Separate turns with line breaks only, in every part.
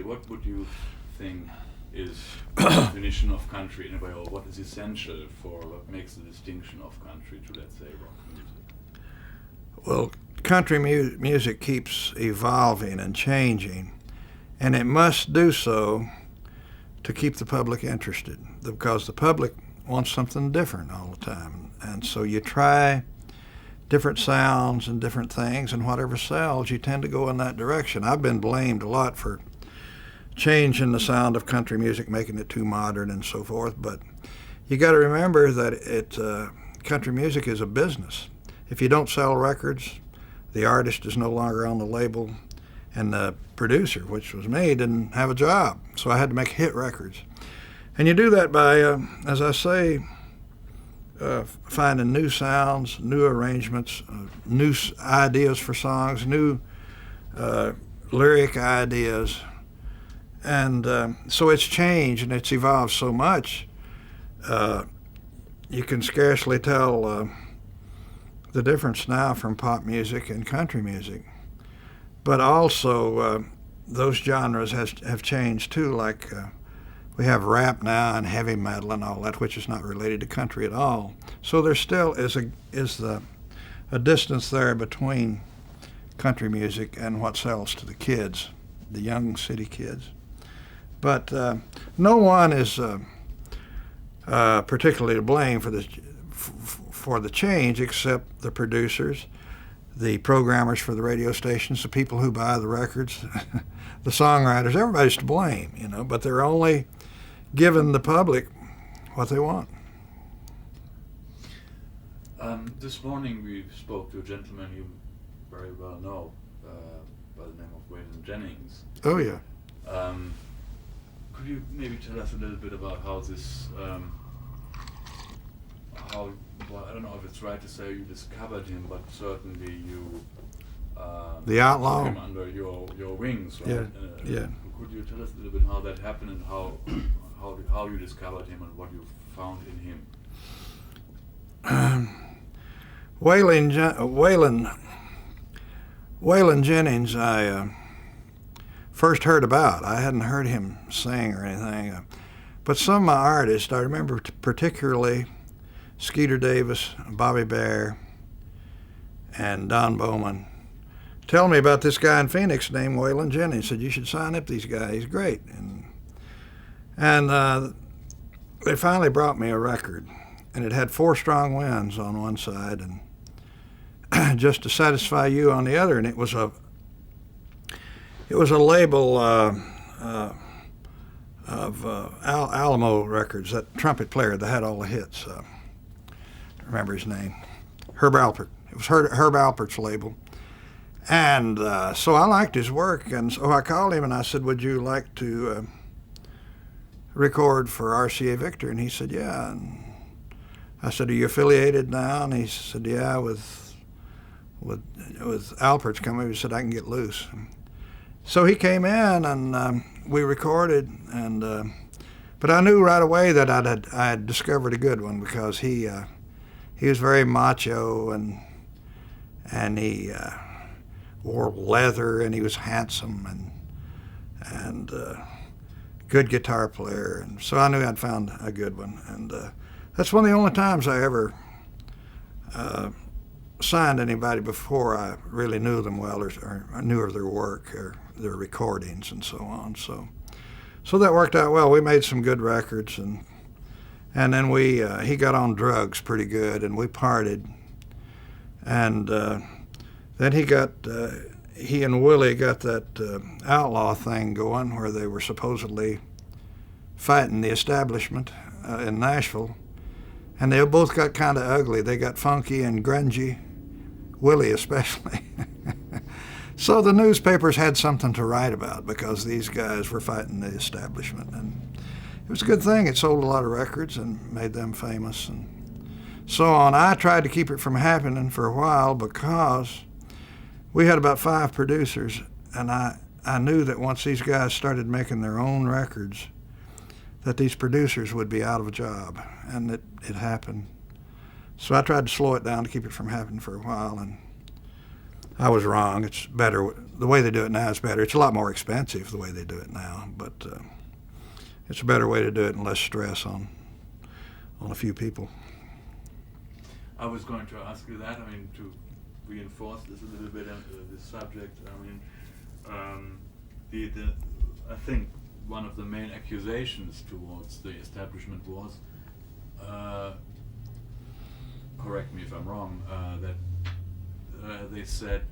What would you think is the definition of country in a way, or what is essential for what makes the distinction of country to, let's say, rock music?
Well, country music keeps evolving and changing, and it must do so to keep the public interested, because the public wants something different all the time. And so you try different sounds and different things, and whatever sells, you tend to go in that direction. I've been blamed a lot for changing the sound of country music, making it too modern and so forth, but you got to remember that country music is a business. If you don't sell records, the artist is no longer on the label, and the producer, which was me, didn't have a job. So I had to make hit records. And you do that by, as I say, finding new sounds, new arrangements, new ideas for songs, new lyric ideas. And so it's changed and it's evolved so much, you can scarcely tell the difference now from pop music and country music. But also, those genres have changed too, like we have rap now and heavy metal and all that, which is not related to country at all. So there still is a distance there between country music and what sells to the kids, the young city kids. But no one is particularly to blame for the change, except the producers, the programmers for the radio stations, the people who buy the records, the songwriters. Everybody's to blame, but they're only giving the public what they want.
This morning we spoke to a gentleman you very well know by the name of Waylon Jennings.
Oh, yeah.
Could you maybe tell us a little bit about how this, I don't know if it's right to say you discovered him, but certainly you
the outlaw
took him under your wings, right?
Yeah.
Could you tell us a little bit how that happened and how you discovered him and what you found in him?
Waylon Jennings, I first heard about. I hadn't heard him sing or anything, but some of my artists, I remember particularly Skeeter Davis, Bobby Bare, and Don Bowman, tell me about this guy in Phoenix named Waylon Jennings. Said, you should sign up these guys, he's great. And they finally brought me a record, and it had 4 Strong Winds on one side and Just to Satisfy You on the other, and it was a label of Alamo Records, that trumpet player that had all the hits. I remember his name, Herb Alpert. It was Herb Alpert's label. And so I liked his work, and so I called him and I said, would you like to record for RCA Victor? And he said, yeah. And I said, are you affiliated now? And he said, yeah, with Alpert's coming. He said, I can get loose. So he came in and we recorded, and but I knew right away that I had discovered a good one, because he was very macho, and he wore leather, and he was handsome and good guitar player, and so I knew I'd found a good one. And that's one of the only times I ever signed anybody before I really knew them well, or knew of their work or their recordings and so on. So that worked out well. We made some good records, and then he got on drugs pretty good, and we parted. And then he and Willie got that outlaw thing going, where they were supposedly fighting the establishment in Nashville, and they both got kind of ugly. They got funky and grungy, Willie especially. So the newspapers had something to write about, because these guys were fighting the establishment, and it was a good thing. It sold a lot of records and made them famous and so on. I tried to keep it from happening for a while, because we had about 5 producers, and I knew that once these guys started making their own records, that these producers would be out of a job, and it happened. So I tried to slow it down to keep it from happening for a while, and I was wrong. It's better. The way they do it now is better. It's a lot more expensive the way they do it now, but it's a better way to do it and less stress on a few people.
I was going to ask you that. I mean, to reinforce this a little bit, this subject. I mean, I think one of the main accusations towards the establishment was, correct me if I'm wrong, that they said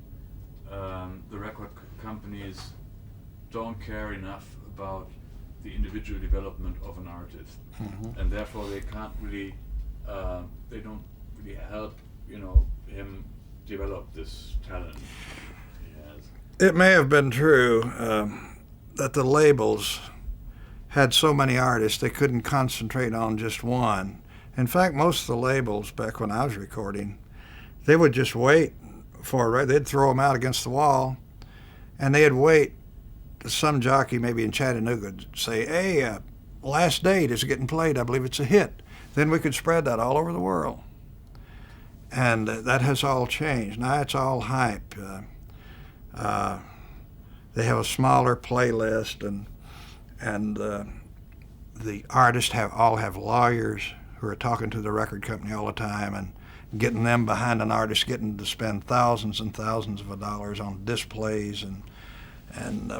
the record companies don't care enough about the individual development of an artist, and therefore they can't really, they don't really help, him develop this talent he has.
It may have been true that the labels had so many artists they couldn't concentrate on just one. In fact, most of the labels back when I was recording, they would just wait for it. They'd throw them out against the wall, and they'd wait. Some jockey maybe in Chattanooga would say, "Hey, Last Date is getting played. I believe it's a hit." Then we could spread that all over the world. And that has all changed. Now it's all hype. They have a smaller playlist, and the artists all have lawyers who are talking to the record company all the time and getting them behind an artist, getting to spend thousands and thousands of dollars on displays and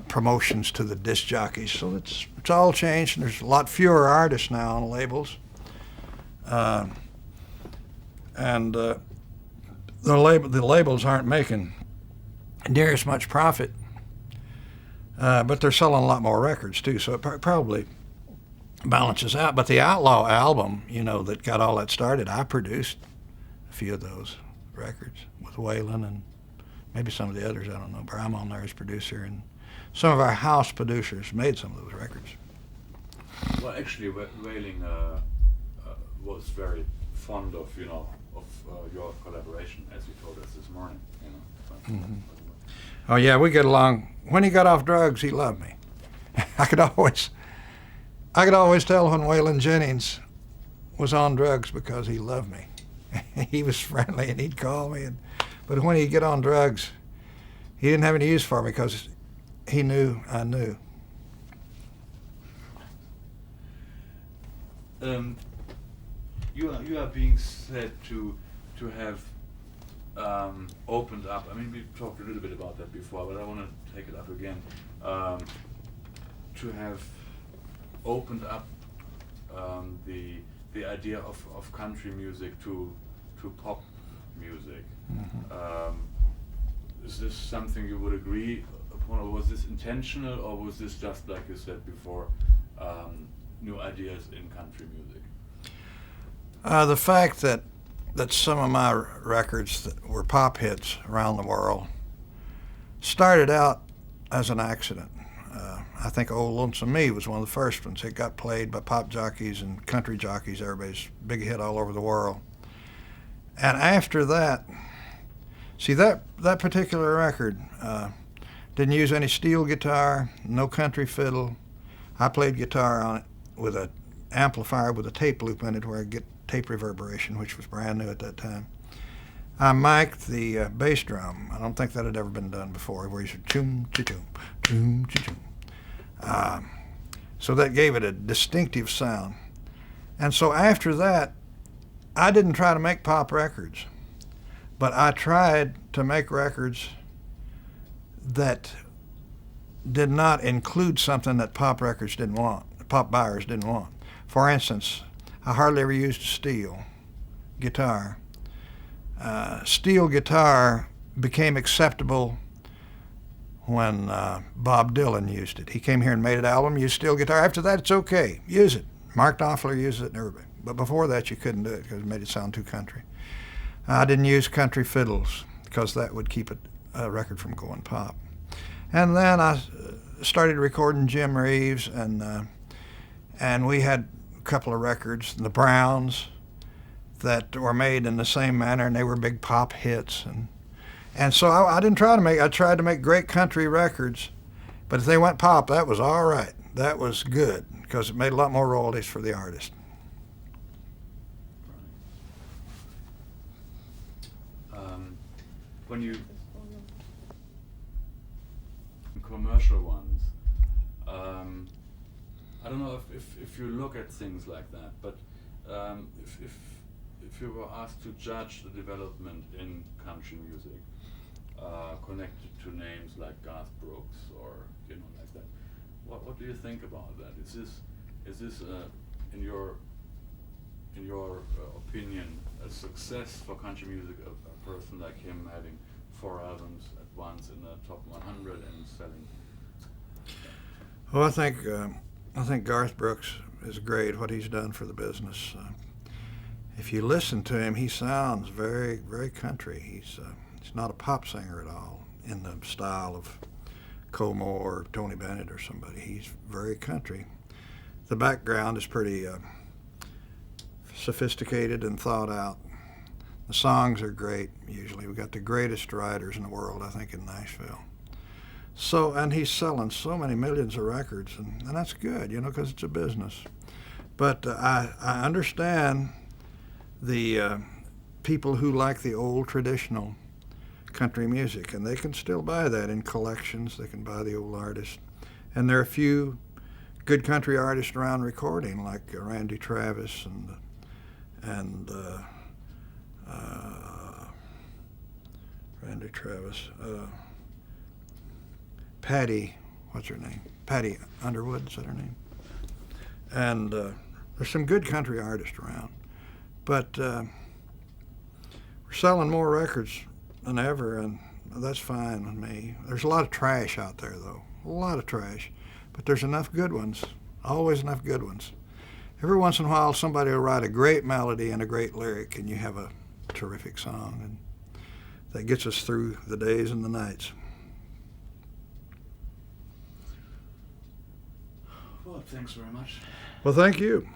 promotions to the disc jockeys. So it's all changed, and there's a lot fewer artists now on labels. The labels aren't making near as much profit, but they're selling a lot more records too, so it probably balances out. But the Outlaw album, that got all that started, I produced a few of those records with Waylon and maybe some of the others, I don't know, but I'm on there as producer, and some of our house producers made some of those records.
Well, actually, Waylon was very fond of, your collaboration, as you told us this morning.
Oh yeah, we get along. When he got off drugs, he loved me. I could always tell when Waylon Jennings was on drugs because he loved me. He was friendly and he'd call me, but when he'd get on drugs, he didn't have any use for me because he knew I knew.
You are being said to have opened up. I mean, we talked a little bit about that before, but I want to take it up again. To have opened up the idea of country music to pop music. Is this something you would agree upon, or was this intentional, or was this just, like you said before, new ideas in country music?
The fact that some of my records that were pop hits around the world started out as an accident. I think Old Lonesome Me was one of the first ones. It got played by pop jockeys and country jockeys. Everybody's big hit all over the world. And after that, see, that particular record didn't use any steel guitar, no country fiddle. I played guitar on it with an amplifier with a tape loop in it where I get tape reverberation, which was brand new at that time. I mic'd the bass drum. I don't think that had ever been done before, where you said choom, choom, choom, choom. So that gave it a distinctive sound. And so after that, I didn't try to make pop records, but I tried to make records that did not include something that pop records didn't want, pop buyers didn't want. For instance, I hardly ever used steel guitar. Steel guitar became acceptable when Bob Dylan used it. He came here and made an album, used steel guitar. After that, it's okay, use it. Mark Knopfler used it and everybody. But before that, you couldn't do it because it made it sound too country. I didn't use country fiddles because that would keep a record from going pop. And then I started recording Jim Reeves, and we had a couple of records, the Browns, that were made in the same manner, and they were big pop hits. And so I didn't try to make, I tried to make great country records, but if they went pop, that was all right. That was good, because it made a lot more royalties for the artist.
When you commercial ones. I don't know if you look at things like that, but if you were asked to judge the development in country music, connected to names like Garth Brooks or like that, what do you think about that? Is this in your opinion a success for country music? A person like him having 4 albums at once in the top 100 and selling.
Well, I think Garth Brooks is great, what he's done for the business. If you listen to him, he sounds very, very country. He's not a pop singer at all in the style of Como or Tony Bennett or somebody. He's very country. The background is pretty sophisticated and thought out. The songs are great, usually. We've got the greatest writers in the world, I think, in Nashville. So, and he's selling so many millions of records, and that's good, because it's a business. But I understand the people who like the old traditional country music, and they can still buy that in collections. They can buy the old artists. And there are a few good country artists around recording, like Randy Travis and Randy Travis, Patty, what's her name? Patty Underwood, is that her name? And there's some good country artists around. But we're selling more records than ever, and that's fine with me. There's a lot of trash out there, though, a lot of trash. But there's enough good ones, always enough good ones. Every once in a while, somebody will write a great melody and a great lyric, and you have a terrific song, and that gets us through the days and the nights.
Well, thanks very much.
Well, thank you.